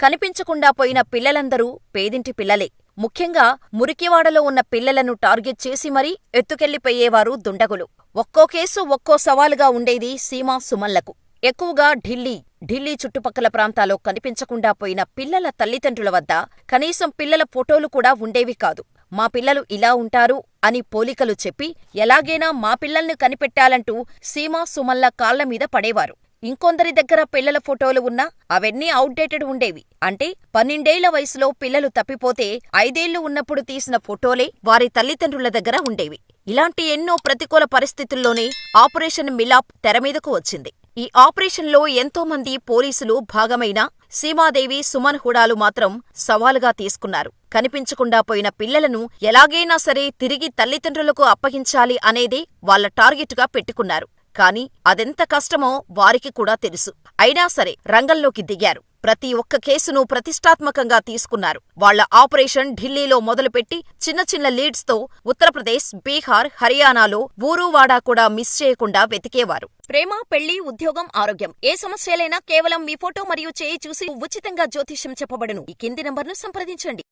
కనిపించకుండా పోయిన పిల్లలందరూ పేదింటి పిల్లలే. ముఖ్యంగా మురికివాడలో ఉన్న పిల్లలను టార్గెట్ చేసి మరీ ఎత్తుకెళ్లిపోయేవారు దుండగులు. ఒక్కో కేసు ఒక్కో సవాలుగా ఉండేది సీమా సుమన్లకు. ఎక్కువగా ఢిల్లీ చుట్టుపక్కల ప్రాంతాల్లో కనిపించకుండా పోయిన పిల్లల తల్లిదండ్రుల వద్ద కనీసం పిల్లల ఫోటోలు కూడా ఉండేవి కాదు. మా పిల్లలు ఇలా ఉంటారు అని పోలికలు చెప్పి ఎలాగైనా మా పిల్లల్ని కనిపెట్టాలంటూ సీమా సుమన్ల కాళ్లమీద పడేవారు. ఇంకొందరి దగ్గర పిల్లల ఫోటోలు ఉన్నా అవన్నీ ఔట్డేటెడ్ ఉండేవి. అంటే 12ఏళ్ల వయసులో పిల్లలు తప్పిపోతే 5ఏళ్లు ఉన్నప్పుడు తీసిన ఫోటోలే వారి తల్లిదండ్రుల దగ్గర ఉండేవి. ఇలాంటి ఎన్నో ప్రతికూల పరిస్థితుల్లోనే ఆపరేషన్ మిలాప్ తెరమీదకు వచ్చింది. ఈ ఆపరేషన్లో ఎంతోమంది పోలీసులు భాగమైనా సీమాదేవి, సుమన్ హుడాలు మాత్రం సవాలుగా తీసుకున్నారు. కనిపించకుండా పోయిన పిల్లలను ఎలాగైనా సరే తిరిగి తల్లిదండ్రులకు అప్పగించాలి అనేదే వాళ్ల టార్గెట్గా పెట్టుకున్నారు. కానీ అదెంత కష్టమో వారికి కూడా తెలుసు. అయినా సరే రంగంలోకి దిగారు. ప్రతి ఒక్క కేసును ప్రతిష్టాత్మకంగా తీసుకున్నారు. వాళ్ల ఆపరేషన్ ఢిల్లీలో మొదలుపెట్టి చిన్న చిన్న లీడ్స్తో ఉత్తరప్రదేశ్, బీహార్, హర్యానాలో ఊరూవాడా కూడా మిస్ చేయకుండా వెతికేవారు. ప్రేమ, పెళ్లి, ఉద్యోగం, ఆరోగ్యం ఏ సమస్యలైనా కేవలం మీ ఫోటో మరియు చేయి చూసి ఉచితంగా జ్యోతిష్యం చెప్పబడును. ఈ కింది నంబర్ను సంప్రదించండి.